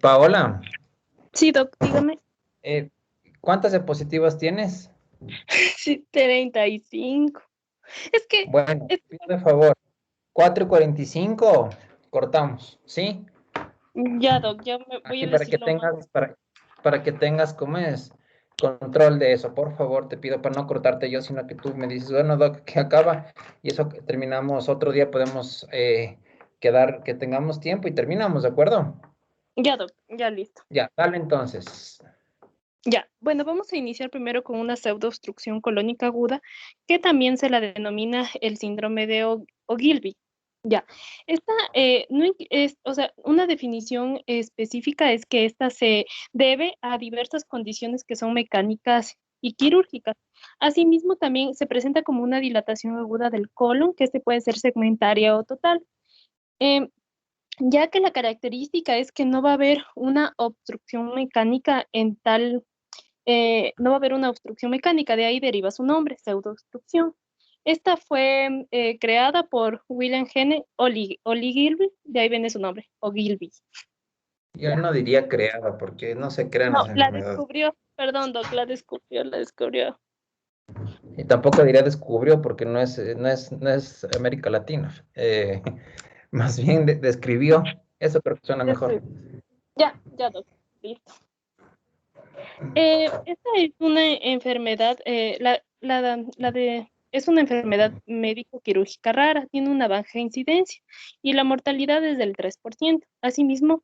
Paola, Sí, doc, dígame. ¿cuántas diapositivas tienes? Sí, 35. Es que, Bueno, es- pido de favor, 4:45, cortamos, ¿sí? ya, doc, ya me voy Así a para que decirlo más. tengas, para que tengas, ¿cómo es? Control de eso, por favor, te pido para no cortarte yo, sino que tú me dices, bueno, Doc, que acaba, y eso que terminamos otro día, podemos quedar, que tengamos tiempo y terminamos, ¿de acuerdo? Ya, doc, ya listo. Ya, dale entonces. Ya, bueno, vamos a iniciar primero con una pseudoobstrucción colónica aguda, que también se la denomina el síndrome de Ogilvy. Ya, esta no es, o sea, una definición específica es que esta se debe a diversas condiciones que son mecánicas y quirúrgicas. Asimismo, también se presenta como una dilatación aguda del colon, que este puede ser segmentaria o total. Em, ya que la característica es que no va a haber una obstrucción mecánica en tal no va a haber una obstrucción mecánica, de ahí deriva su nombre, pseudoobstrucción. Esta fue creada por William Gene Ogilvy, de ahí viene su nombre, Ogilvy. Yo no diría creada, porque no se crean No, las la enfermedades. descubrió, perdón, Doc, la descubrió. Y tampoco diría descubrió, porque no es América Latina. Más bien describió. Eso creo que suena mejor. Descubrió. Ya, Doc, listo. Esta es una enfermedad, es una enfermedad médico-quirúrgica rara, tiene una baja incidencia y la mortalidad es del 3%. Asimismo,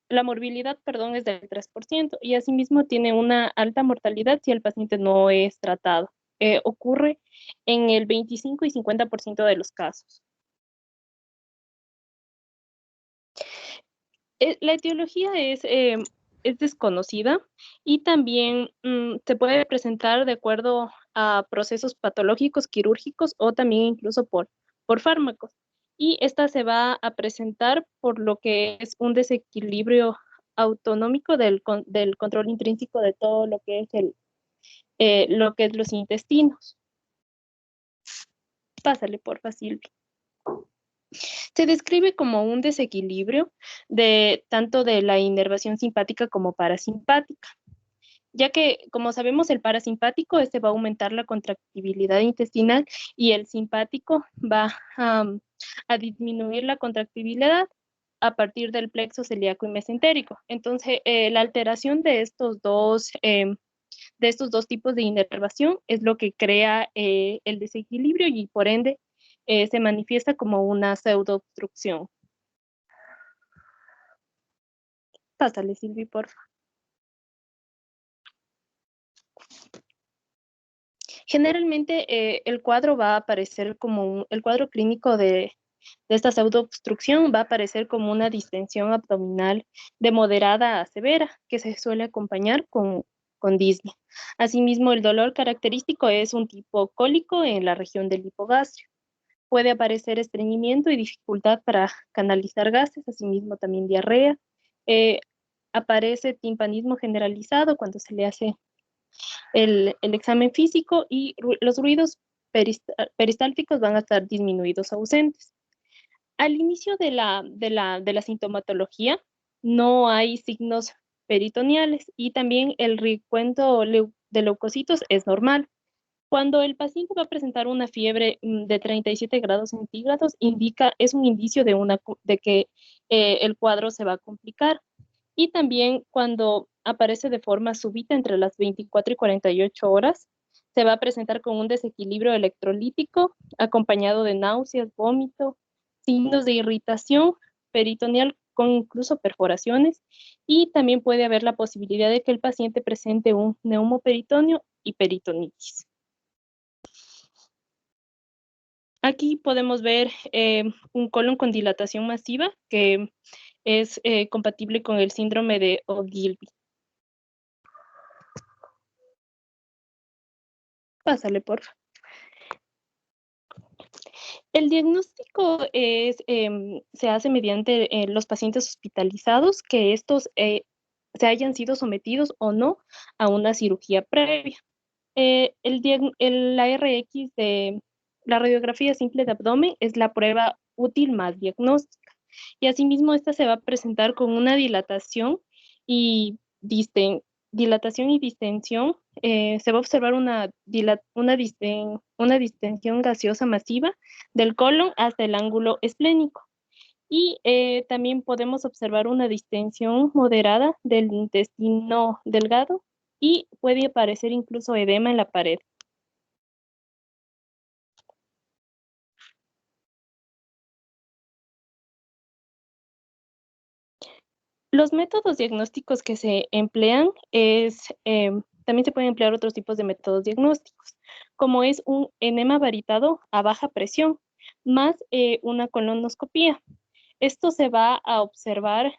la morbilidad, perdón, es del 3% y asimismo tiene una alta mortalidad si el paciente no es tratado. Ocurre en el 25 y 50% de los casos. La etiología es desconocida y también se puede presentar de acuerdo a procesos patológicos, quirúrgicos o también incluso por fármacos. Y esta se va a presentar por lo que es un desequilibrio autonómico del control intrínseco de todo lo que es lo que es los intestinos. Pásale, porfa, Silvia. Se describe como un desequilibrio de tanto de la inervación simpática como parasimpática, ya que, como sabemos, el parasimpático este va a aumentar la contractibilidad intestinal y el simpático va a disminuir la contractibilidad a partir del plexo celíaco y mesentérico. Entonces, la alteración de estos dos tipos de inervación es lo que crea el desequilibrio y por ende se manifiesta como una pseudoobstrucción. Pásale, Silvi, por favor. Generalmente el cuadro va a aparecer como el cuadro clínico de esta pseudoobstrucción va a aparecer como una distensión abdominal de moderada a severa que se suele acompañar con disnea. Asimismo, el dolor característico es un tipo cólico en la región del hipogastrio. Puede aparecer estreñimiento y dificultad para canalizar gases, asimismo también diarrea. Eh, Aparece timpanismo generalizado cuando se le hace el examen físico y los ruidos peristálticos van a estar disminuidos, ausentes. Al inicio de la sintomatología no hay signos peritoneales y también el recuento de leucocitos es normal. Cuando el paciente va a presentar una fiebre de 37 grados centígrados, es un indicio de que el cuadro se va a complicar. Y también cuando aparece de forma súbita entre las 24 y 48 horas, se va a presentar con un desequilibrio electrolítico acompañado de náuseas, vómito, signos de irritación peritoneal con incluso perforaciones y también puede haber la posibilidad de que el paciente presente un neumoperitoneo y peritonitis. Aquí podemos ver un colon con dilatación masiva que es compatible con el síndrome de Ogilvy. Pásale, por favor. El diagnóstico se hace mediante los pacientes hospitalizados, que estos se hayan sido sometidos o no a una cirugía previa. La RX la radiografía simple de abdomen es la prueba útil más diagnóstica. Y asimismo, esta se va a presentar con una dilatación y distensión. Se va a observar una distensión gaseosa masiva del colon hasta el ángulo esplénico. Y también podemos observar una distensión moderada del intestino delgado y puede aparecer incluso edema en la pared. Los métodos diagnósticos que se emplean también se pueden emplear otros tipos de métodos diagnósticos, como es un enema varitado a baja presión, más una colonoscopía. Esto se va a observar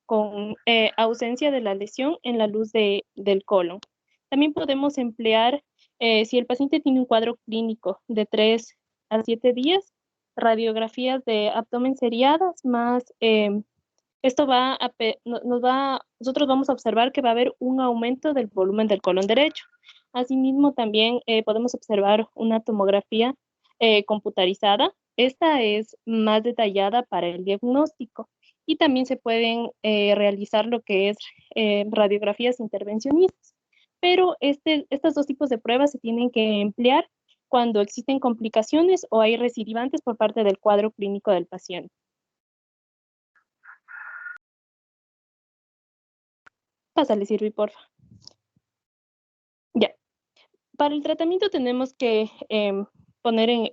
con ausencia de la lesión en la luz del colon. También podemos emplear, si el paciente tiene un cuadro clínico de 3 a 7 días, radiografías de abdomen seriadas, más esto nosotros vamos a observar que va a haber un aumento del volumen del colon derecho. Asimismo, también podemos observar una tomografía computarizada. Esta es más detallada para el diagnóstico y también se pueden realizar lo que es radiografías intervencionistas. Pero estos dos tipos de pruebas se tienen que emplear cuando existen complicaciones o hay recidivantes por parte del cuadro clínico del paciente. Pásale, Sirvi, porfa. Ya. Para el tratamiento tenemos que poner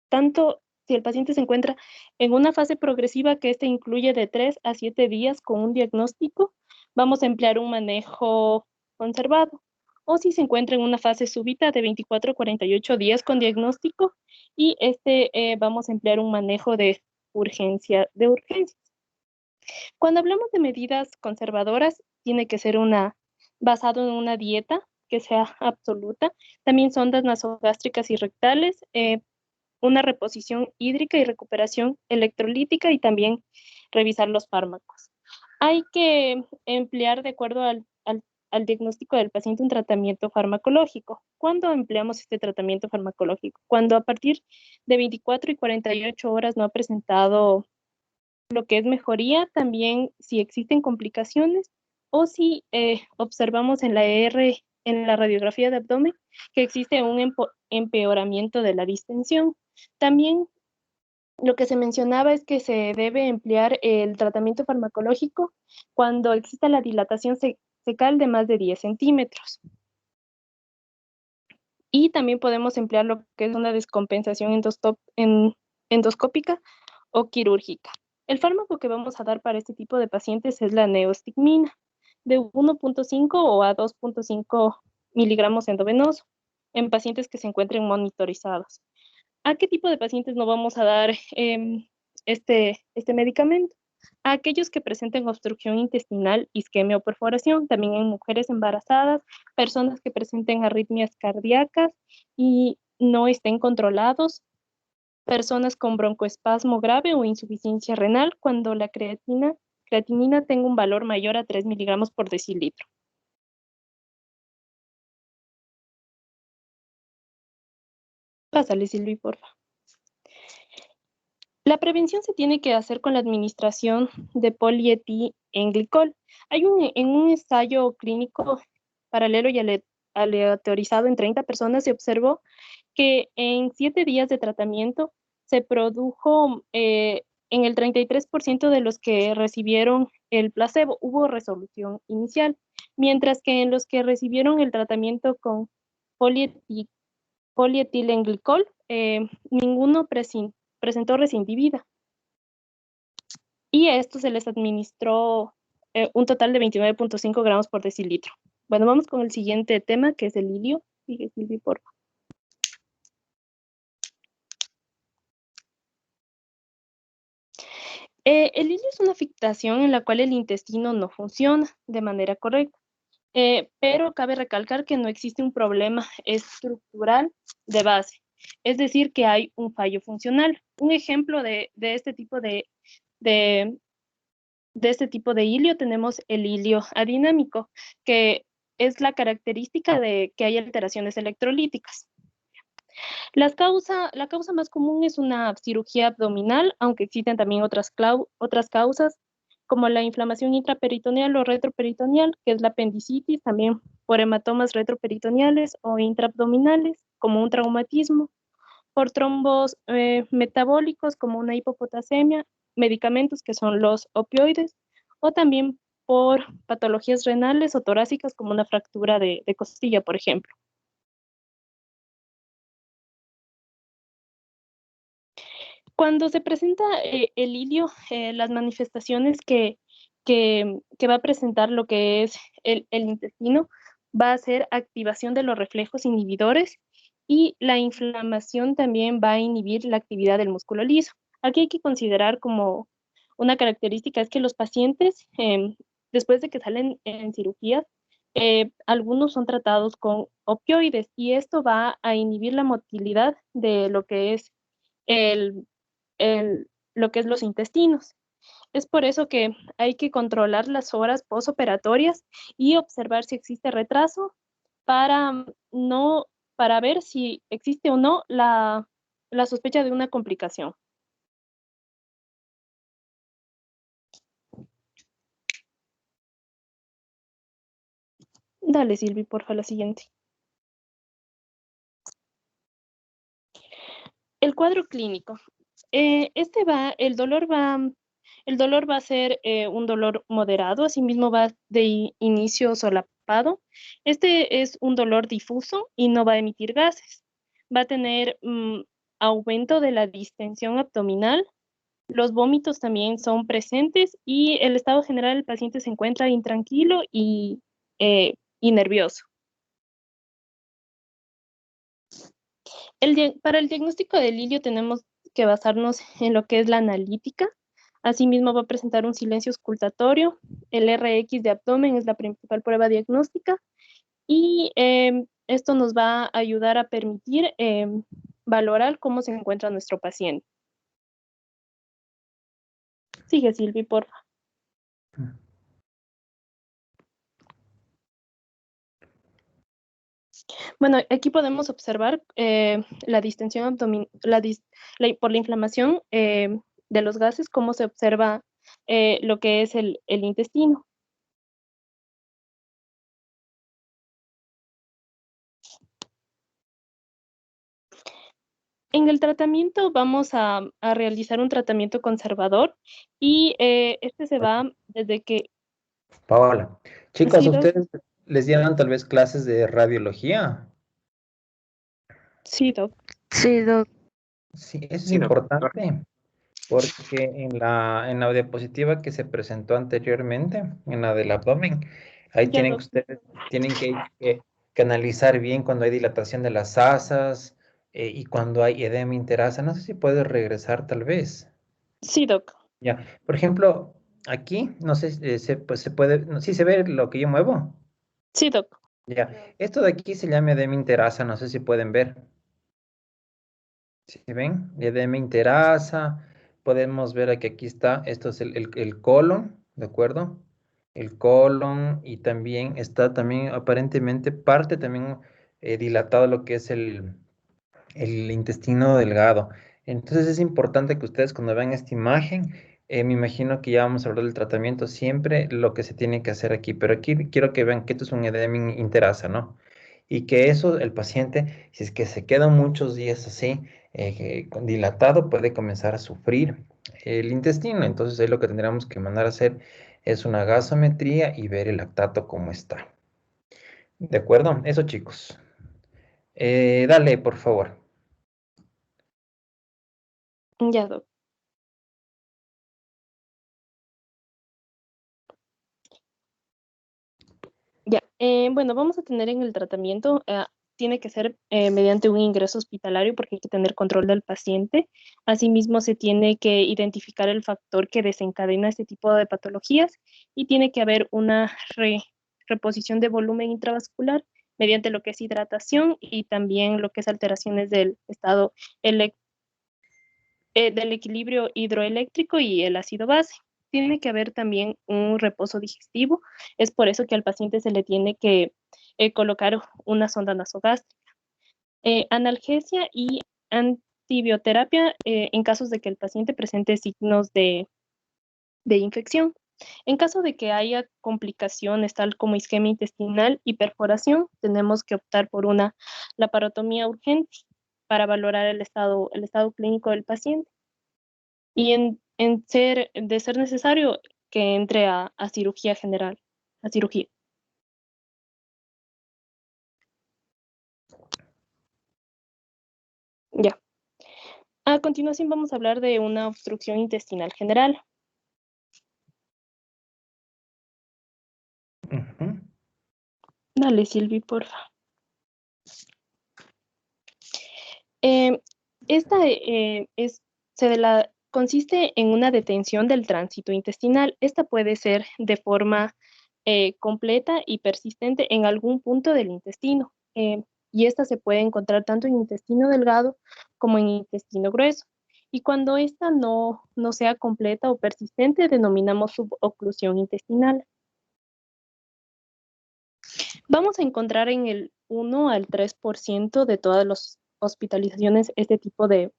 tanto si el paciente se encuentra en una fase progresiva que este incluye de 3 a 7 días con un diagnóstico, vamos a emplear un manejo conservado. O si se encuentra en una fase súbita de 24 a 48 días con diagnóstico y vamos a emplear un manejo de urgencias. Cuando hablamos de medidas conservadoras, tiene que ser basado en una dieta que sea absoluta, también sondas nasogástricas y rectales, una reposición hídrica y recuperación electrolítica y también revisar los fármacos. Hay que emplear de acuerdo al diagnóstico del paciente un tratamiento farmacológico. ¿Cuándo empleamos este tratamiento farmacológico? Cuando a partir de 24 y 48 horas no ha presentado lo que es mejoría, también si existen complicaciones o si observamos en la radiografía de abdomen, que existe un empeoramiento de la distensión. También lo que se mencionaba es que se debe emplear el tratamiento farmacológico cuando exista la dilatación cecal de más de 10 centímetros. Y también podemos emplear lo que es una descompensación endoscópica o quirúrgica. El fármaco que vamos a dar para este tipo de pacientes es la neostigmina, de 1.5 o a 2.5 miligramos endovenoso, en pacientes que se encuentren monitorizados. ¿A qué tipo de pacientes no vamos a dar este medicamento? A aquellos que presenten obstrucción intestinal, isquemia o perforación, también en mujeres embarazadas, personas que presenten arritmias cardíacas y no estén controlados, personas con broncoespasmo grave o insuficiencia renal cuando la creatinina tenga un valor mayor a 3 miligramos por decilitro. Pásale, Silvi, porfa. La prevención se tiene que hacer con la administración de polietilenglicol. En un ensayo clínico paralelo y aleatorizado en 30 personas se observó que en 7 días de tratamiento se produjo en el 33% de los que recibieron el placebo, hubo resolución inicial, mientras que en los que recibieron el tratamiento con polietilenglicol, ninguno presentó recidivida. Y a esto se les administró un total de 29.5 gramos por decilitro. Bueno, vamos con el siguiente tema, que es el ilio. Sigue, Silvi, por favor. El ilio es una afectación en la cual el intestino no funciona de manera correcta, pero cabe recalcar que no existe un problema estructural de base, es decir, que hay un fallo funcional. Un ejemplo de este tipo de este tipo de ilio tenemos el ilio adinámico, que es la característica de que hay alteraciones electrolíticas. La causa más común es una cirugía abdominal, aunque existen también otras causas, como la inflamación intraperitoneal o retroperitoneal, que es la apendicitis, también por hematomas retroperitoneales o intraabdominales, como un traumatismo, por trombos metabólicos, como una hipopotasemia, medicamentos que son los opioides, o también por patologías renales o torácicas, como una fractura de costilla, por ejemplo. Cuando se presenta el ilio, las manifestaciones que va a presentar lo que es el intestino va a ser activación de los reflejos inhibidores y la inflamación también va a inhibir la actividad del músculo liso. Aquí hay que considerar como una característica es que los pacientes, después de que salen en cirugías, algunos son tratados con opioides y esto va a inhibir la motilidad de lo que es el lo que es los intestinos. Es por eso que hay que controlar las horas postoperatorias y observar si existe retraso para no, para ver si existe o no la sospecha de una complicación. Dale, Silvi, porfa, la siguiente. El cuadro clínico. El dolor va a ser un dolor moderado, asimismo va de inicio solapado. Este es un dolor difuso y no va a emitir gases. Va a tener aumento de la distensión abdominal. Los vómitos también son presentes y el estado general del paciente se encuentra intranquilo y nervioso. Para el diagnóstico del ilio tenemos que basarnos en lo que es la analítica. Asimismo va a presentar un silencio auscultatorio. El RX de abdomen es la principal prueba diagnóstica y esto nos va a ayudar a permitir valorar cómo se encuentra nuestro paciente. Sigue, Silvi, porfa. Bueno, aquí podemos observar la distensión abdominal, por la inflamación de los gases, cómo se observa lo que es el intestino. En el tratamiento vamos a realizar un tratamiento conservador y este se va desde que... Paola, chicas, Sí, ¿a doc. ustedes les dieron tal vez clases de radiología? Sí, doc. Sí, doc. Sí, eso es importante, porque en la diapositiva que se presentó anteriormente, en la del abdomen, ahí Ya, tienen que doc. ustedes tienen que analizar bien cuando hay dilatación de las asas y cuando hay edema interasa. No sé si puedes regresar tal vez. Sí, doc. Ya, por ejemplo, aquí, no sé, pues se puede, no, sí se ve lo que yo muevo. Sí, doc. Ya, esto de aquí se llama edema interasa, no sé si pueden ver. Si ven, edema interasa, podemos ver que aquí está, esto es el colon, ¿de acuerdo? El colon y también está también aparentemente parte también dilatado lo que es el intestino delgado. Entonces es importante que ustedes cuando vean esta imagen, me imagino que ya vamos a hablar del tratamiento, siempre lo que se tiene que hacer aquí, pero aquí quiero que vean que esto es un edema interasa, ¿no? Y que eso, el paciente, si es que se queda muchos días así, dilatado, puede comenzar a sufrir el intestino. Entonces ahí lo que tendríamos que mandar a hacer es una gasometría y ver el lactato cómo está. ¿De acuerdo? Eso, chicos. Dale, por favor. Ya, doc. Ya. Bueno, vamos a tener en el tratamiento, tiene que ser mediante un ingreso hospitalario porque hay que tener control del paciente. Asimismo, se tiene que identificar el factor que desencadena este tipo de patologías y tiene que haber una reposición de volumen intravascular mediante lo que es hidratación y también lo que es alteraciones del estado del equilibrio hidroeléctrico y el ácido base. Tiene que haber también un reposo digestivo. Es por eso que al paciente se le tiene que colocar una sonda nasogástrica. Analgesia y antibioterapia en casos de que el paciente presente signos de infección. En caso de que haya complicaciones tal como isquemia intestinal y perforación, tenemos que optar por una laparotomía urgente para valorar el estado clínico del paciente y de ser necesario que entre a cirugía general, a cirugía. Ya. A continuación vamos a hablar de una obstrucción intestinal general. Dale, Silvi, porfa. Esta consiste en una detención del tránsito intestinal. Esta puede ser de forma completa y persistente en algún punto del intestino. Y esta se puede encontrar tanto en intestino delgado como en intestino grueso. Y cuando esta no sea completa o persistente, denominamos suboclusión intestinal. Vamos a encontrar en el 1 al 3% de todas las hospitalizaciones este tipo de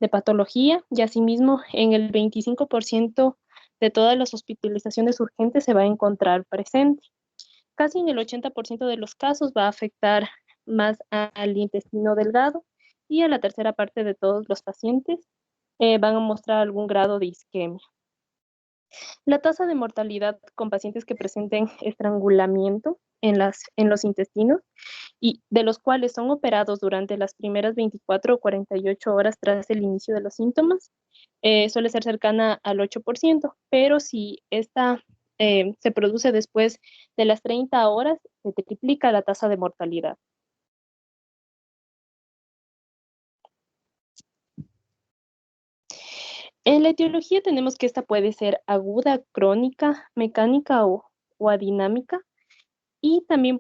patología, y asimismo en el 25% de todas las hospitalizaciones urgentes se va a encontrar presente. Casi en el 80% de los casos va a afectar más al intestino delgado, y a la tercera parte de todos los pacientes van a mostrar algún grado de isquemia. La tasa de mortalidad con pacientes que presenten estrangulamiento en los intestinos y de los cuales son operados durante las primeras 24 o 48 horas tras el inicio de los síntomas, suele ser cercana al 8%, pero si esta se produce después de las 30 horas, se triplica la tasa de mortalidad. En la etiología tenemos que esta puede ser aguda, crónica, mecánica o adinámica, y también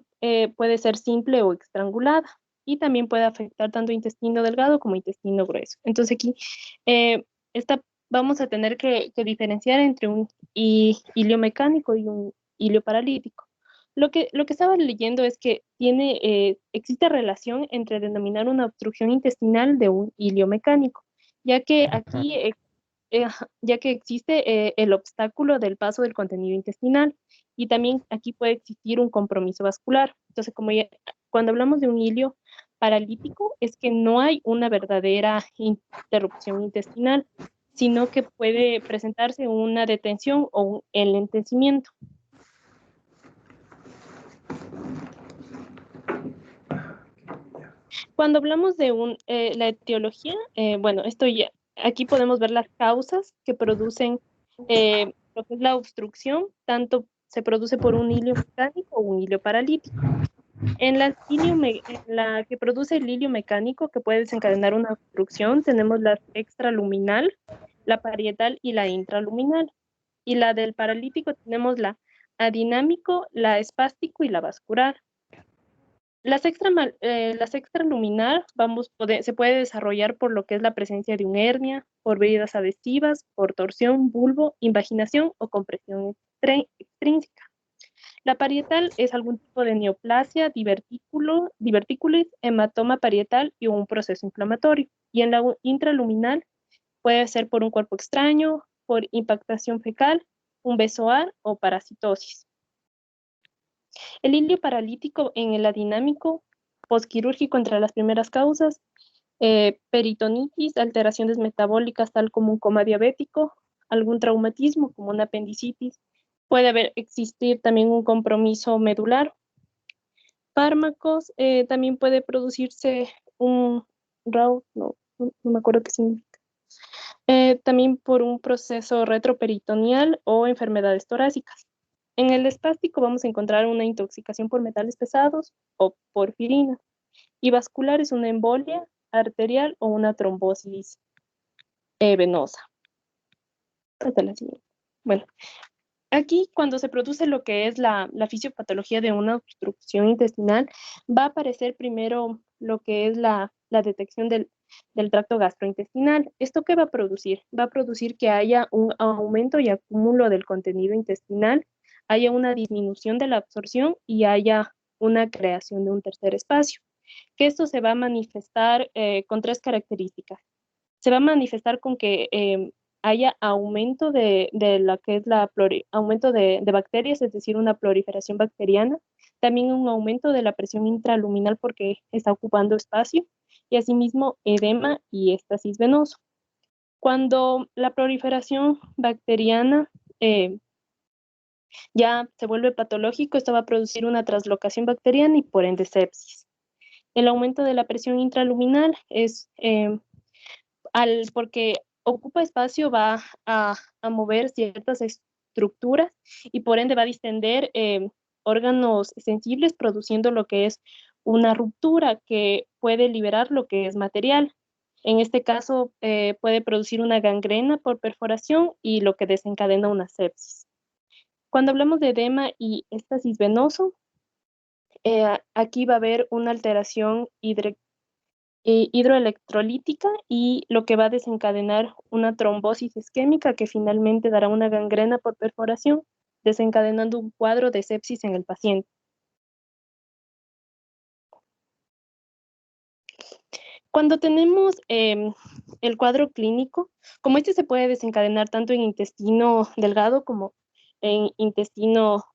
puede ser simple o estrangulada, y también puede afectar tanto intestino delgado como intestino grueso. Entonces aquí vamos a tener que diferenciar entre un hilio mecánico y un hilio paralítico. Lo que estaba leyendo es que existe relación entre denominar una obstrucción intestinal de un hilio mecánico, ya que aquí ya que existe el obstáculo del paso del contenido intestinal, y también aquí puede existir un compromiso vascular. Entonces, cuando hablamos de un hilio paralítico, es que no hay una verdadera interrupción intestinal, sino que puede presentarse una detención o un enlentecimiento. Cuando hablamos de la etiología, bueno, aquí podemos ver las causas que producen lo que es la obstrucción, tanto se produce por un hilio mecánico o un hilio paralítico. En la que produce el hilio mecánico, que puede desencadenar una obstrucción, tenemos la extraluminal, la parietal y la intraluminal. Y la del paralítico tenemos la adinámico, la espástico y la vascular. Las extraluminar se puede desarrollar por lo que es la presencia de una hernia, por heridas adhesivas, por torsión, bulbo, invaginación o compresión extrínseca. La parietal es algún tipo de neoplasia, divertículos, hematoma parietal y un proceso inflamatorio. Y en la intraluminal puede ser por un cuerpo extraño, por impactación fecal, un besoar o parasitosis. El hilio paralítico en el adinámico posquirúrgico entre las primeras causas, peritonitis, alteraciones metabólicas tal como un coma diabético, algún traumatismo como una apendicitis, puede existir también un compromiso medular. Fármacos, también puede producirse un RAU, no me acuerdo qué significa. También por un proceso retroperitoneal o enfermedades torácicas. En el espástico vamos a encontrar una intoxicación por metales pesados o porfirina. Y vascular es una embolia arterial o una trombosis venosa. Hasta la siguiente. Bueno, aquí cuando se produce lo que es la fisiopatología de una obstrucción intestinal, va a aparecer primero lo que es la detección del tracto gastrointestinal. ¿Esto qué va a producir? Va a producir que haya un aumento y acúmulo del contenido intestinal, haya una disminución de la absorción y haya una creación de un tercer espacio. que esto se va a manifestar con tres características. Se va a manifestar con que haya aumento de la que es aumento de bacterias, es decir, una proliferación bacteriana, también un aumento de la presión intraluminal porque está ocupando espacio, y asimismo edema y éstasis venoso. Cuando la proliferación bacteriana ya se vuelve patológico, esto va a producir una translocación bacteriana y por ende sepsis. El aumento de la presión intraluminal es porque ocupa espacio, va a mover ciertas estructuras y por ende va a distender órganos sensibles, produciendo lo que es una ruptura que puede liberar lo que es material. En este caso, puede producir una gangrena por perforación y lo que desencadena una sepsis. Cuando hablamos de edema y éstasis venoso, aquí va a haber una alteración hidroelectrolítica y lo que va a desencadenar una trombosis isquémica que finalmente dará una gangrena por perforación, desencadenando un cuadro de sepsis en el paciente. Cuando tenemos el cuadro clínico, como este se puede desencadenar tanto en intestino delgado como en intestino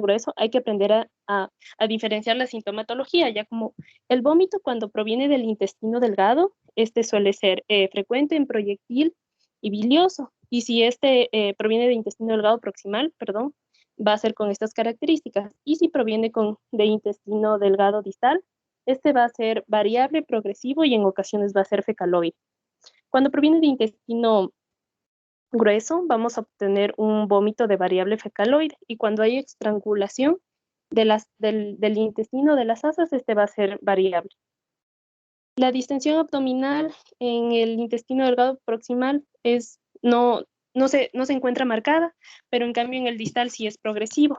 grueso, hay que aprender a diferenciar la sintomatología, ya como el vómito cuando proviene del intestino delgado, este suele ser frecuente en proyectil y bilioso, y si este proviene de intestino delgado proximal, perdón, va a ser con estas características, y si proviene de intestino delgado distal, este va a ser variable, progresivo y en ocasiones va a ser fecaloide. Cuando proviene de intestino grueso, vamos a obtener un vómito de variable fecaloide y cuando hay estrangulación del intestino de las asas, este va a ser variable. La distensión abdominal en el intestino delgado proximal no se encuentra marcada, pero en cambio en el distal sí es progresivo.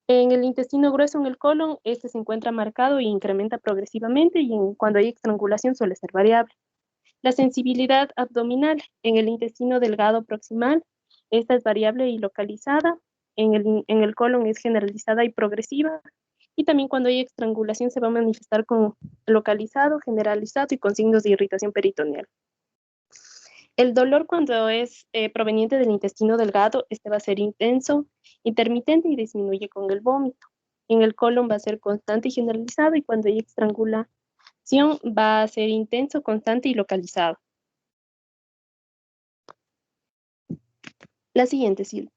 En el intestino grueso, en el colon, este se encuentra marcado e incrementa progresivamente y cuando hay estrangulación suele ser variable. La sensibilidad abdominal en el intestino delgado proximal, esta es variable y localizada. En el colon es generalizada y progresiva. Y también cuando hay estrangulación se va a manifestar con localizado, generalizado y con signos de irritación peritoneal. El dolor cuando es proveniente del intestino delgado, este va a ser intenso, intermitente y disminuye con el vómito. En el colon va a ser constante y generalizado y cuando hay estrangulación va a ser intenso, constante y localizado. La siguiente, Silvia.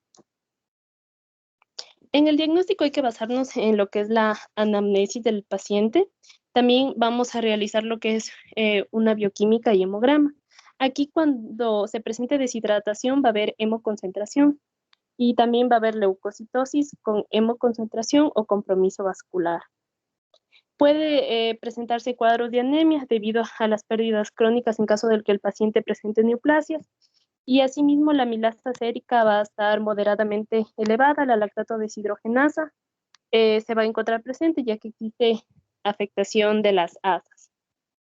En el diagnóstico hay que basarnos en lo que es la anamnesis del paciente. También vamos a realizar lo que es una bioquímica y hemograma. Aquí cuando se presente deshidratación va a haber hemoconcentración y también va a haber leucocitosis con hemoconcentración o compromiso vascular. Puede presentarse cuadros de anemia debido a las pérdidas crónicas en caso de que el paciente presente neoplasias y asimismo la amilasa sérica va a estar moderadamente elevada, la lactato deshidrogenasa se va a encontrar presente ya que existe afectación de las asas.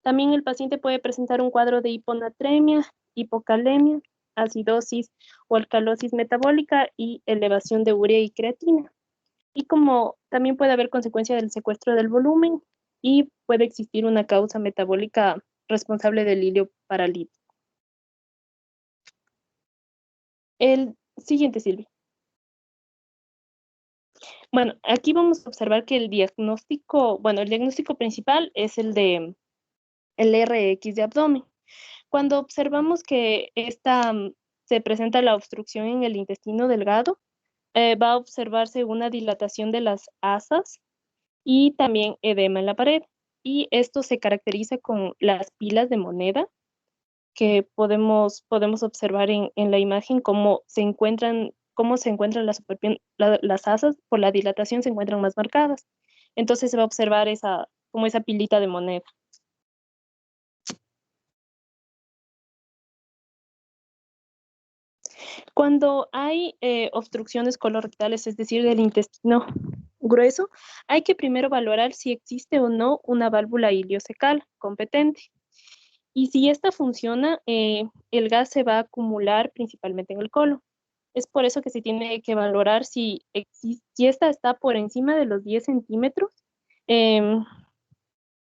También el paciente puede presentar un cuadro de hiponatremia, hipocalemia, acidosis o alcalosis metabólica y elevación de urea y creatina. Y como también puede haber consecuencia del secuestro del volumen y puede existir una causa metabólica responsable del hilio paralítico. El siguiente, Silvia. Bueno, aquí vamos a observar que el diagnóstico principal es el RX de abdomen. Cuando observamos que se presenta la obstrucción en el intestino delgado, va a observarse una dilatación de las asas y también edema en la pared. Y esto se caracteriza con las pilas de moneda que podemos observar en la imagen cómo se encuentran las asas, por la dilatación se encuentran más marcadas. Entonces se va a observar como esa pilita de moneda. Cuando hay obstrucciones colorectales, es decir, del intestino grueso, hay que primero valorar si existe o no una válvula iliocecal competente. Y si esta funciona, el gas se va a acumular principalmente en el colon. Es por eso que se tiene que valorar si esta está por encima de los 10 centímetros,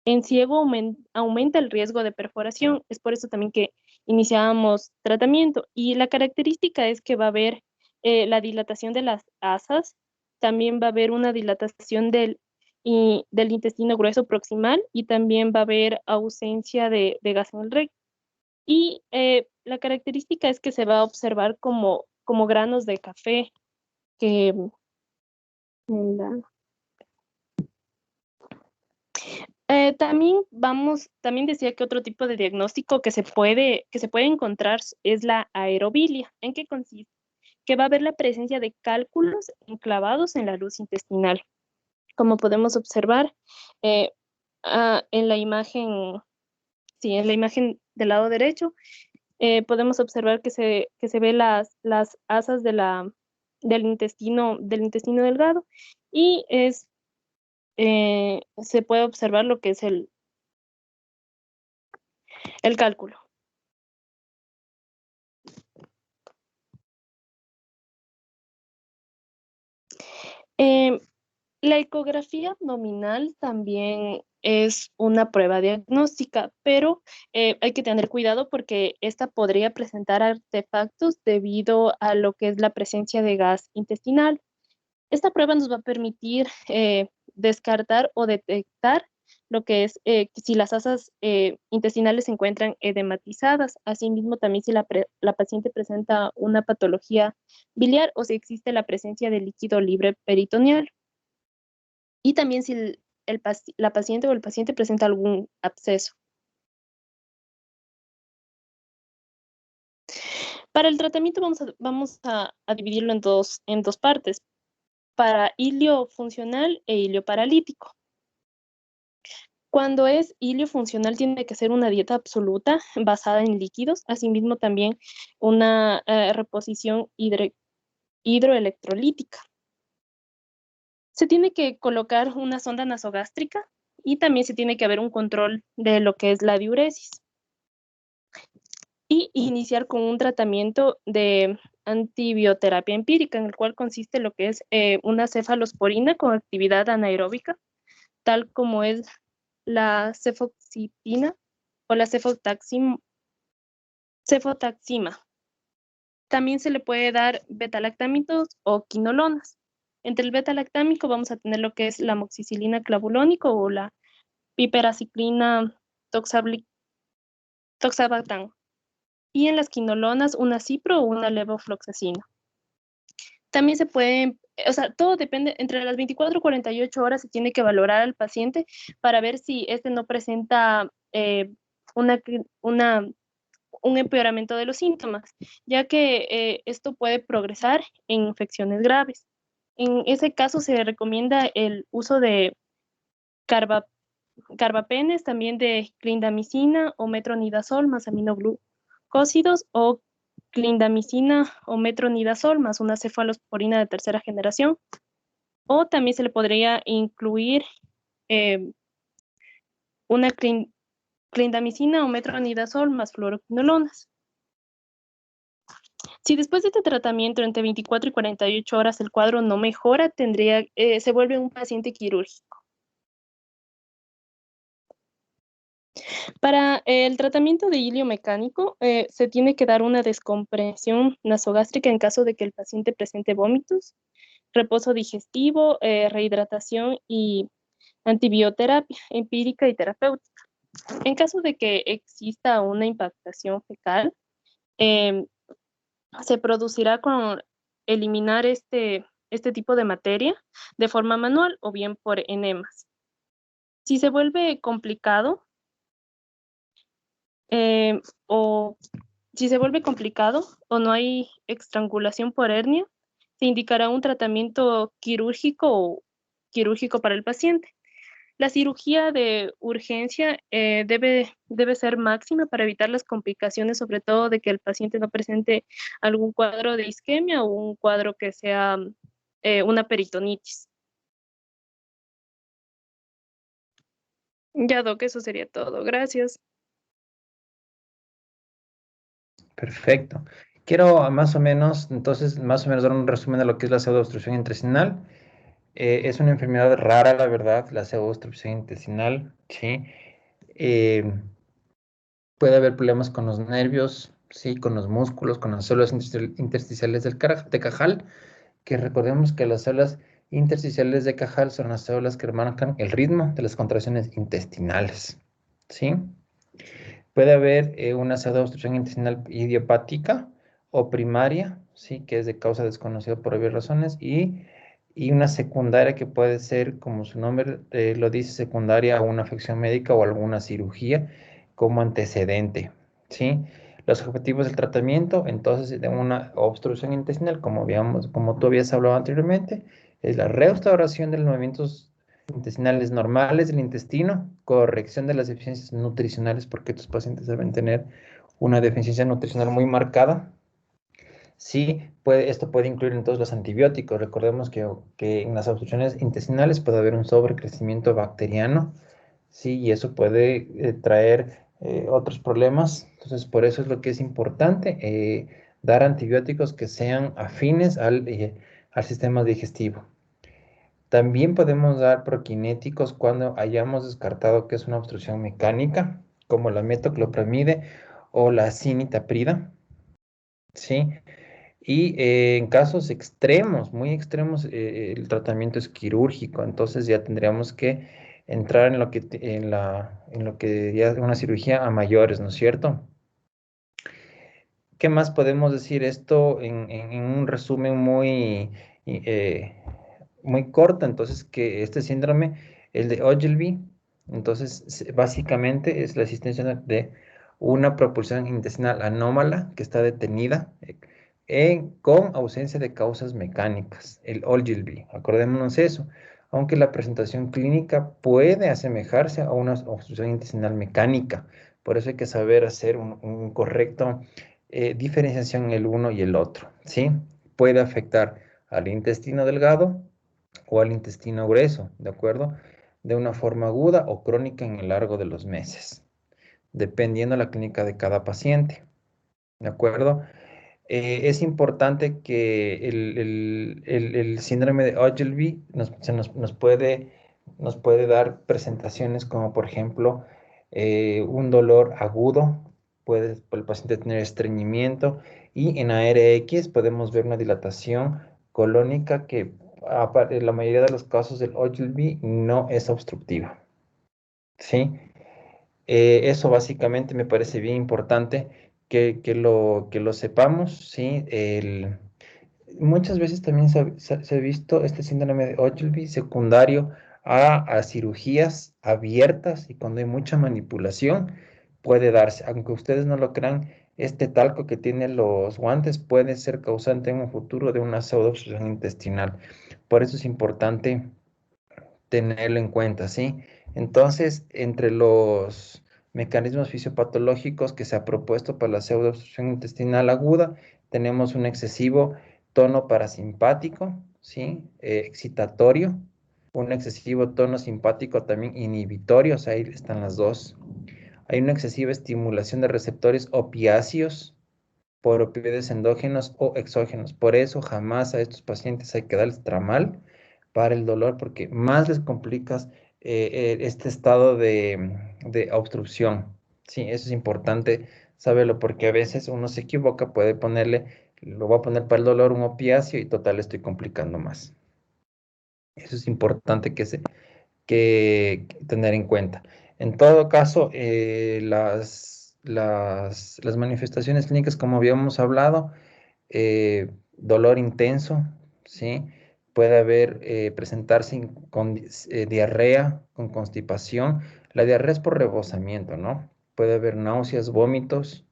En ciego aumenta el riesgo de perforación. Es por eso también que iniciamos tratamiento. Y la característica es que va a haber la dilatación de las asas, también va a haber una dilatación del intestino grueso proximal y también va a haber ausencia de gas en el recto. Y la característica es que se va a observar como granos de café que también decía que otro tipo de diagnóstico que se puede encontrar es la aerobilia. ¿En qué consiste? Que va a haber la presencia de cálculos enclavados en la luz intestinal. Como podemos observar eh, en la imagen, sí, en la imagen del lado derecho, podemos observar que se ve las asas del intestino delgado y se puede observar lo que es el cálculo. Eh, la ecografía abdominal también es una prueba diagnóstica, pero hay que tener cuidado porque esta podría presentar artefactos debido a lo que es la presencia de gas intestinal. Esta prueba nos va a permitir descartar o detectar lo que es si las asas intestinales se encuentran edematizadas, asimismo también si la paciente presenta una patología biliar o si existe la presencia de líquido libre peritoneal. Y también si la paciente o el paciente presenta algún absceso. Para el tratamiento vamos a dividirlo en dos partes, para ilio funcional e ilio paralítico. Cuando es ilio funcional tiene que ser una dieta absoluta basada en líquidos, asimismo también una reposición hidroelectrolítica. Se tiene que colocar una sonda nasogástrica y también se tiene que haber un control de lo que es la diuresis. Y iniciar con un tratamiento de antibioterapia empírica, en el cual consiste lo que es una cefalosporina con actividad anaeróbica, tal como es la cefoxitina o la cefotaxima. También se le puede dar betalactámicos o quinolonas. Entre el betalactámico vamos a tener lo que es la amoxicilina clavulónico o la piperaciclina toxabatán. Y en las quinolonas, una cipro o una levofloxacina. También se puede, o sea, todo depende, entre las 24 y 48 horas se tiene que valorar al paciente para ver si este no presenta una, una, un empeoramiento de los síntomas, ya que esto puede progresar en infecciones graves. En ese caso se recomienda el uso de carba, carbapenes, también de clindamicina o metronidazol más aminoglucósidos o clindamicina o metronidazol más una cefalosporina de tercera generación. O también se le podría incluir eh, una clindamicina o metronidazol más fluoroquinolonas. Si después de este tratamiento entre 24 y 48 horas el cuadro no mejora, se vuelve un paciente quirúrgico. Para el tratamiento de hilio mecánico, se tiene que dar una descompresión nasogástrica en caso de que el paciente presente vómitos, reposo digestivo, rehidratación y antibioterapia empírica y terapéutica. En caso de que exista una impactación fecal, eh, se producirá con eliminar este tipo de materia de forma manual o bien por enemas. Si se vuelve complicado, eh, o si se vuelve complicado o no hay estrangulación por hernia, se indicará un tratamiento quirúrgico para el paciente. La cirugía de urgencia debe ser máxima para evitar las complicaciones, sobre todo de que el paciente no presente algún cuadro de isquemia o un cuadro que sea una peritonitis. Ya, Doc, eso sería todo. Gracias. Perfecto. Quiero más o menos, entonces, más o menos dar un resumen de lo que es la pseudoobstrucción intestinal. Es una enfermedad rara, la verdad, la pseudoobstrucción intestinal, ¿sí? Eh, Puede haber problemas con los nervios, ¿sí? Con los músculos, con las células intersticiales de Cajal, que recordemos que las células intersticiales de Cajal son las células que marcan el ritmo de las contracciones intestinales, ¿sí? Puede haber una pseudoobstrucción intestinal idiopática o primaria, ¿sí? Que es de causa desconocida por obvias razones, y una secundaria que puede ser, como su nombre lo dice, secundaria a una afección médica o alguna cirugía como antecedente, ¿sí? Los objetivos del tratamiento, entonces, de una obstrucción intestinal, como tú habías hablado anteriormente, es la restauración de los movimientos intestinales normales del intestino, corrección de las deficiencias nutricionales, porque estos pacientes deben tener una deficiencia nutricional muy marcada. Sí, esto puede incluir entonces los antibióticos. Recordemos que en las obstrucciones intestinales puede haber un sobrecrecimiento bacteriano, sí, y eso puede traer otros problemas. Entonces, por eso es lo que es importante, dar antibióticos que sean afines al sistema digestivo. También podemos dar proquinéticos cuando hayamos descartado que es una obstrucción mecánica, como la metoclopramide o la cinitaprida, ¿sí? Y en casos extremos, muy extremos, el tratamiento es quirúrgico, entonces ya tendríamos que entrar en en lo que ya es una cirugía a mayores, ¿no es cierto? ¿Qué más podemos decir esto en un resumen eh, muy corto? Entonces, que este síndrome, el de Ogilvy, entonces básicamente es la existencia de una propulsión intestinal anómala que está detenida con ausencia de causas mecánicas, el Ogilvy, acordémonos eso, aunque la presentación clínica puede asemejarse a una obstrucción intestinal mecánica, por eso hay que saber hacer un correcto diferenciación en el uno y el otro, ¿sí? Puede afectar al intestino delgado o al intestino grueso, ¿de acuerdo? De una forma aguda o crónica en el largo de los meses, dependiendo de la clínica de cada paciente, ¿de acuerdo? Es importante que el síndrome de Ogilvy nos puede dar presentaciones como, por ejemplo, un dolor agudo, puede el paciente tener estreñimiento y en ARX podemos ver una dilatación colónica que en la mayoría de los casos del Ogilvy no es obstructiva, ¿sí? Eso básicamente me parece bien importante que lo sepamos, ¿sí? Muchas veces también se ha visto este síndrome de Ogilvy secundario a cirugías abiertas y cuando hay mucha manipulación puede darse. Aunque ustedes no lo crean, este talco que tienen los guantes puede ser causante en un futuro de una pseudoobstrucción intestinal. Por eso es importante tenerlo en cuenta, ¿sí? Entonces, entre los mecanismos fisiopatológicos que se ha propuesto para la pseudoobstrucción intestinal aguda, tenemos un excesivo tono parasimpático, ¿sí? Excitatorio, un excesivo tono simpático también inhibitorio, o sea, ahí están las dos. Hay una excesiva estimulación de receptores opiáceos por opioides endógenos o exógenos. Por eso jamás a estos pacientes hay que darles tramal para el dolor porque más les complicas este estado de obstrucción. Sí, eso es importante saberlo porque a veces uno se equivoca, puede ponerle, lo voy a poner para el dolor un opiáceo y total estoy complicando más. Eso es importante que tener en cuenta. En todo caso, las manifestaciones clínicas, como habíamos hablado, dolor intenso, ¿sí? Puede haber, presentarse con diarrea, con constipación. La diarrea es por rebosamiento, ¿no? Puede haber náuseas, vómitos.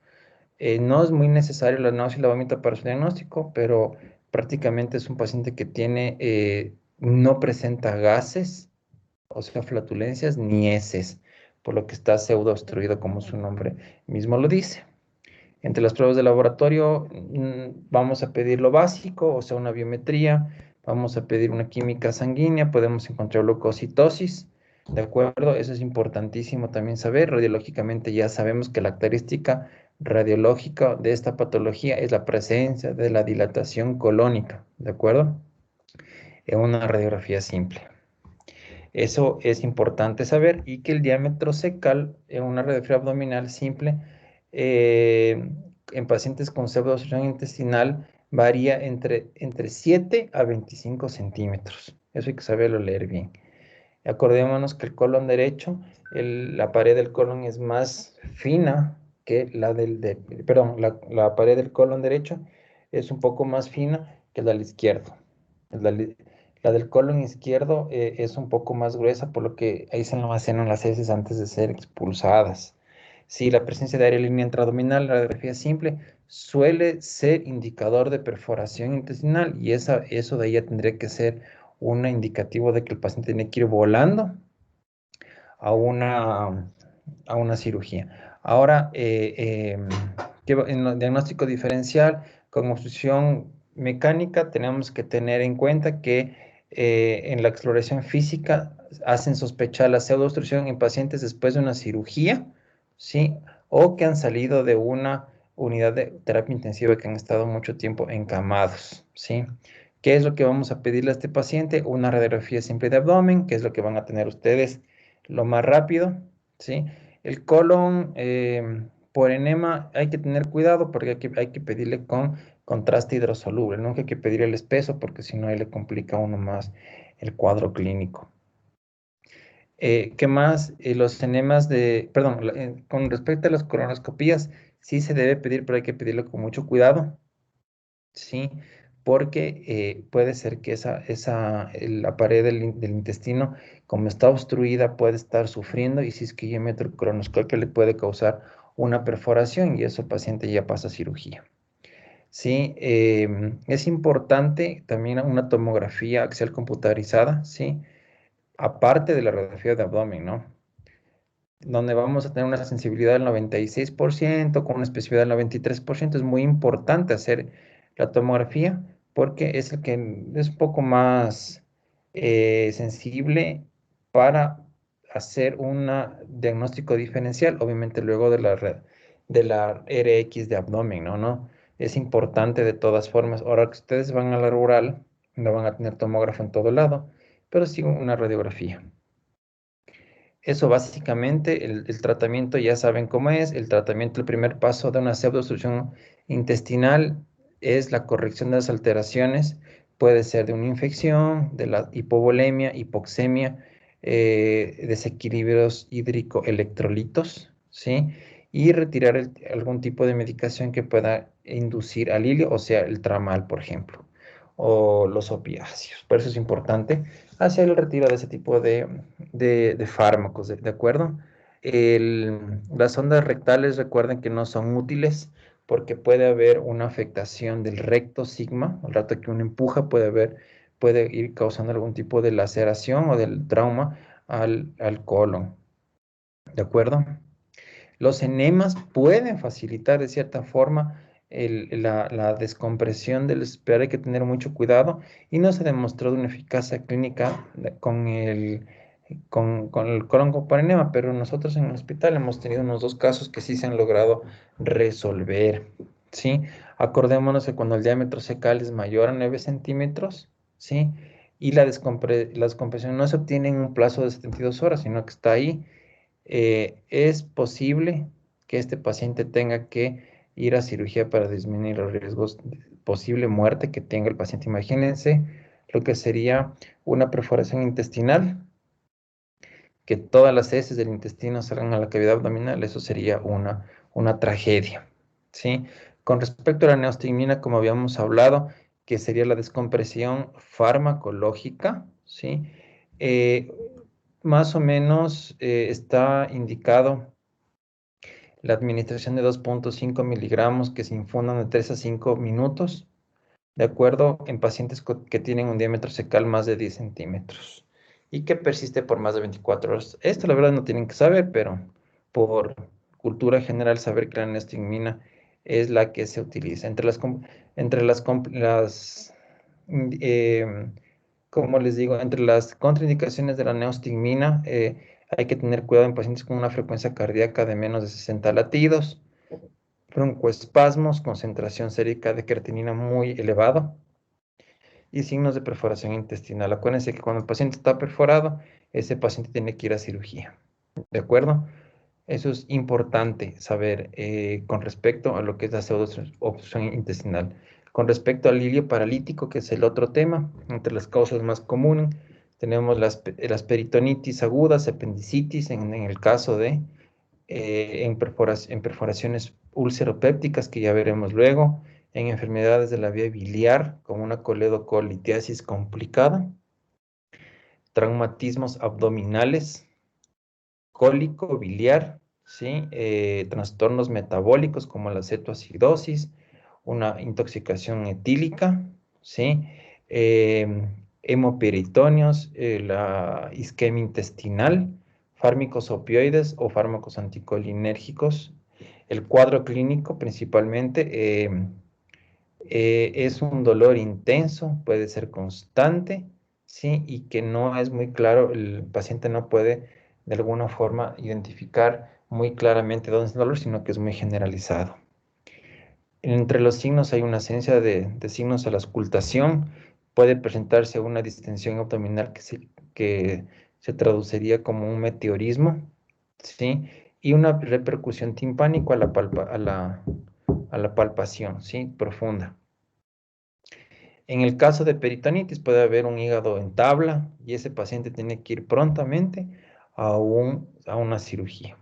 No es muy necesario la náusea y la vómito para su diagnóstico, pero prácticamente es un paciente que no presenta gases, o sea, flatulencias ni heces, por lo que está pseudo obstruido como su nombre mismo lo dice. Entre las pruebas de laboratorio vamos a pedir lo básico, o sea, una biometría, vamos a pedir una química sanguínea, podemos encontrar leucocitosis, ¿de acuerdo? Eso es importantísimo también saber. Radiológicamente ya sabemos que la característica radiológica de esta patología es la presencia de la dilatación colónica, ¿de acuerdo? en una radiografía simple. Eso es importante saber y que el diámetro cecal en una radiografía abdominal simple en pacientes con pseudoobstrucción intestinal varía entre 7 a 25 centímetros. Eso hay que saberlo leer bien. Acordémonos que el colon derecho, la pared del colon es más fina que perdón, la pared del colon derecho es un poco más fina que la del izquierdo. La, la del colon izquierdo es un poco más gruesa, por lo que ahí se almacenan las heces antes de ser expulsadas. Si la presencia de línea intraabdominal, la radiografía simple, suele ser indicador de perforación intestinal y eso de ahí ya tendría que ser un indicativo de que el paciente tiene que ir volando a una cirugía. Ahora, en el diagnóstico diferencial con obstrucción mecánica tenemos que tener en cuenta que en la exploración física hacen sospechar la pseudoobstrucción en pacientes después de una cirugía, ¿sí? O que han salido de una unidad de terapia intensiva que han estado mucho tiempo encamados, ¿sí? ¿Qué es lo que vamos a pedirle a este paciente? Una radiografía simple de abdomen, que es lo que van a tener ustedes lo más rápido, ¿sí? El colon, por enema, hay que tener cuidado porque hay que pedirle con contraste hidrosoluble, nunca hay que pedirle el espeso porque si no, ahí le complica a uno más el cuadro clínico. ¿Qué más? Los enemas perdón, con respecto a las colonoscopías, sí se debe pedir, pero hay que pedirlo con mucho cuidado, ¿sí? Porque puede ser que la pared del intestino, como está obstruida, puede estar sufriendo y si es que yo meto el colonoscopio le puede causar una perforación y eso el paciente ya pasa a cirugía. Sí, es importante también una tomografía axial computarizada, ¿sí? Aparte de la radiografía de abdomen, ¿no? Donde vamos a tener una sensibilidad del 96%, con una especificidad del 93%. Es muy importante hacer la tomografía porque es el que es un poco más sensible para hacer un diagnóstico diferencial, obviamente luego de la RX de abdomen, ¿no? Es importante de todas formas. Ahora que ustedes van a la rural, no van a tener tomógrafo en todo lado, pero sí una radiografía. Eso básicamente, el tratamiento ya saben cómo es. El tratamiento, el primer paso de una pseudoobstrucción intestinal es la corrección de las alteraciones. Puede ser de una infección, de la hipovolemia, hipoxemia, desequilibrios hídrico-electrolitos, ¿sí? Y retirar algún tipo de medicación que pueda inducir alivio, o sea, el tramal, por ejemplo, o los opiáceos. Por eso es importante hacer el retiro de ese tipo de fármacos, ¿de acuerdo? Las ondas rectales, recuerden que no son útiles porque puede haber una afectación del recto sigma, al rato que uno empuja puede ir causando algún tipo de laceración o del trauma al colon, ¿de acuerdo? Los enemas pueden facilitar de cierta forma la descompresión del pero hay que tener mucho cuidado y no se ha demostrado una eficacia clínica con el colon por enema, pero nosotros en el hospital hemos tenido unos 2 casos que sí se han logrado resolver, ¿sí? Acordémonos que cuando el diámetro cecal es mayor a 9 centímetros, ¿sí? Y la descompresión no se obtiene en un plazo de 72 horas, sino que está ahí. Es posible que este paciente tenga que ir a cirugía para disminuir los riesgos de posible muerte que tenga el paciente. Imagínense lo que sería una perforación intestinal, que todas las heces del intestino salgan a la cavidad abdominal, eso sería una tragedia, ¿sí? Con respecto a la neostigmina, como habíamos hablado, que sería la descompresión farmacológica, ¿sí? Eh, Más o menos está indicado la administración de 2,5 miligramos que se infundan de 3 a 5 minutos, de acuerdo, en pacientes que tienen un diámetro cecal más de 10 centímetros y que persiste por más de 24 horas. Esto la verdad no tienen que saber, pero por cultura general saber que la neostigmina es la que se utiliza. Eh, como les digo, entre las contraindicaciones de la neostigmina, hay que tener cuidado en pacientes con una frecuencia cardíaca de menos de 60 latidos, broncoespasmos, concentración sérica de creatinina muy elevado, y signos de perforación intestinal. Acuérdense que cuando el paciente está perforado, ese paciente tiene que ir a cirugía. ¿De acuerdo? Eso es importante saber con respecto a lo que es la pseudoobstrucción intestinal. Con respecto al hilio paralítico, que es el otro tema, entre las causas más comunes, tenemos las peritonitis agudas, apendicitis, en el caso de en perforaciones ulceropépticas, que ya veremos luego, en enfermedades de la vía biliar, como una coledocolitiasis complicada, traumatismos abdominales, cólico biliar, ¿sí? Trastornos metabólicos como la cetoacidosis, una intoxicación etílica, ¿sí? Hemoperitonios, la isquemia intestinal, fármacos opioides o fármacos anticolinérgicos. El cuadro clínico principalmente es un dolor intenso, puede ser constante, ¿sí? Y que no es muy claro, el paciente no puede de alguna forma identificar muy claramente dónde es el dolor, sino que es muy generalizado. Entre los signos hay una ausencia de signos a la auscultación, puede presentarse una distensión abdominal que se traduciría como un meteorismo, ¿sí? Y una repercusión timpánica a la palpación, ¿sí? Profunda. En el caso de peritonitis puede haber un hígado en tabla y ese paciente tiene que ir prontamente a una cirugía.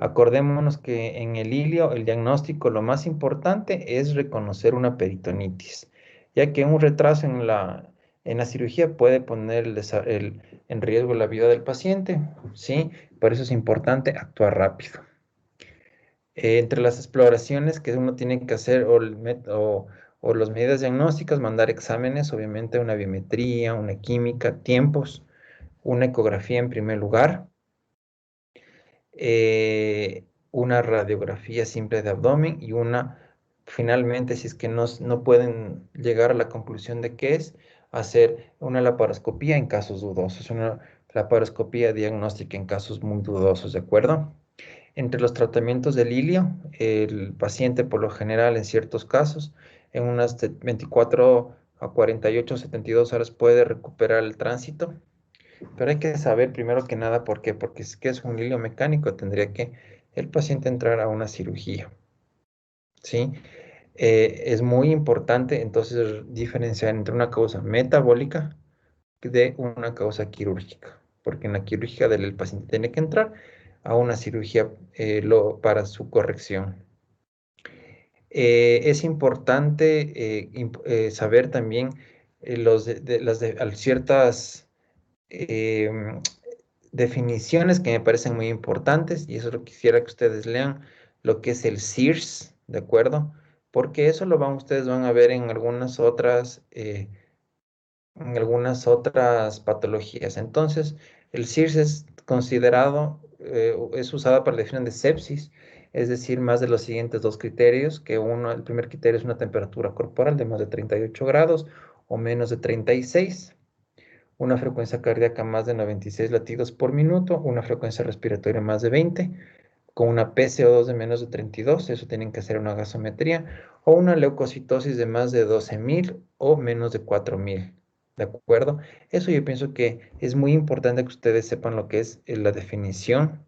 Acordémonos que en el ilio el diagnóstico lo más importante es reconocer una peritonitis, ya que un retraso en la cirugía puede poner en riesgo la vida del paciente, ¿sí? Por eso es importante actuar rápido. Entre las exploraciones que uno tiene que hacer o las medidas diagnósticas, mandar exámenes, obviamente una biometría, una química, tiempos, una ecografía en primer lugar, una radiografía simple de abdomen y finalmente, si es que no pueden llegar a la conclusión de qué es, hacer una laparoscopía en casos dudosos, una laparoscopía diagnóstica en casos muy dudosos, ¿de acuerdo? Entre los tratamientos del ilio, el paciente por lo general en ciertos casos, en unas 24 a 48 o 72 horas puede recuperar el tránsito, pero hay que saber primero que nada por qué, porque si es un ilio mecánico tendría que el paciente entrar a una cirugía, ¿sí? Es muy importante entonces diferenciar entre una causa metabólica de una causa quirúrgica, porque en la quirúrgica el paciente tiene que entrar a una cirugía para su corrección. Es importante saber también ciertas em, definiciones que me parecen muy importantes, y eso lo quisiera que ustedes lean, lo que es el SIRS, ¿de acuerdo? Porque eso ustedes van a ver en algunas otras patologías. Entonces, el SIRS es considerado, es usado para la definición de sepsis, es decir, más de los siguientes dos criterios, el primer criterio es una temperatura corporal de más de 38 grados o menos de 36, una frecuencia cardíaca más de 96 latidos por minuto, una frecuencia respiratoria más de 20, con una PCO2 de menos de 32, eso tienen que hacer una gasometría, o una leucocitosis de más de 12.000 o menos de 4.000. ¿De acuerdo? Eso yo pienso que es muy importante que ustedes sepan lo que es la definición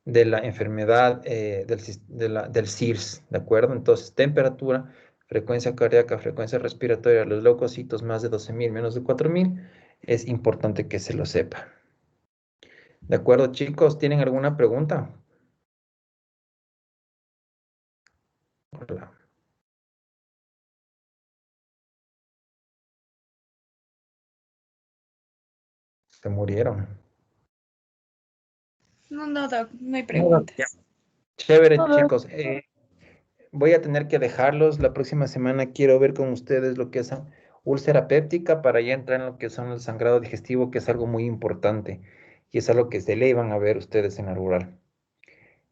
de la enfermedad del SIRS, ¿de acuerdo? Entonces, temperatura, frecuencia cardíaca, frecuencia respiratoria, los leucocitos más de 12.000, menos de 4.000, es importante que se lo sepa. ¿De acuerdo, chicos? ¿Tienen alguna pregunta? Hola. Se murieron. No, Doc, no hay No, ya. preguntas. Chévere, Hola. chicos. Voy a tener que dejarlos. La próxima semana quiero ver con ustedes lo que es úlcera péptica para ya entrar en lo que son el sangrado digestivo, que es algo muy importante y es algo que se le van a ver ustedes en la rural.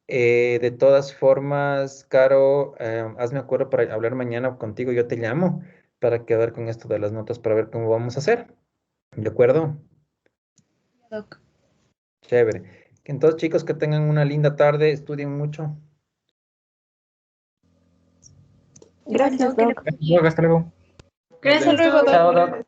De todas formas, Caro, hazme acuerdo para hablar mañana contigo. Yo te llamo para quedar con esto de las notas para ver cómo vamos a hacer. ¿De acuerdo? Doc. Chévere. Entonces, chicos, que tengan una linda tarde, estudien mucho. Igual, Gracias, Doc, que le Doc. vaya bien. Hasta luego. Ok, Gracias, luego, Chao, doc. doc.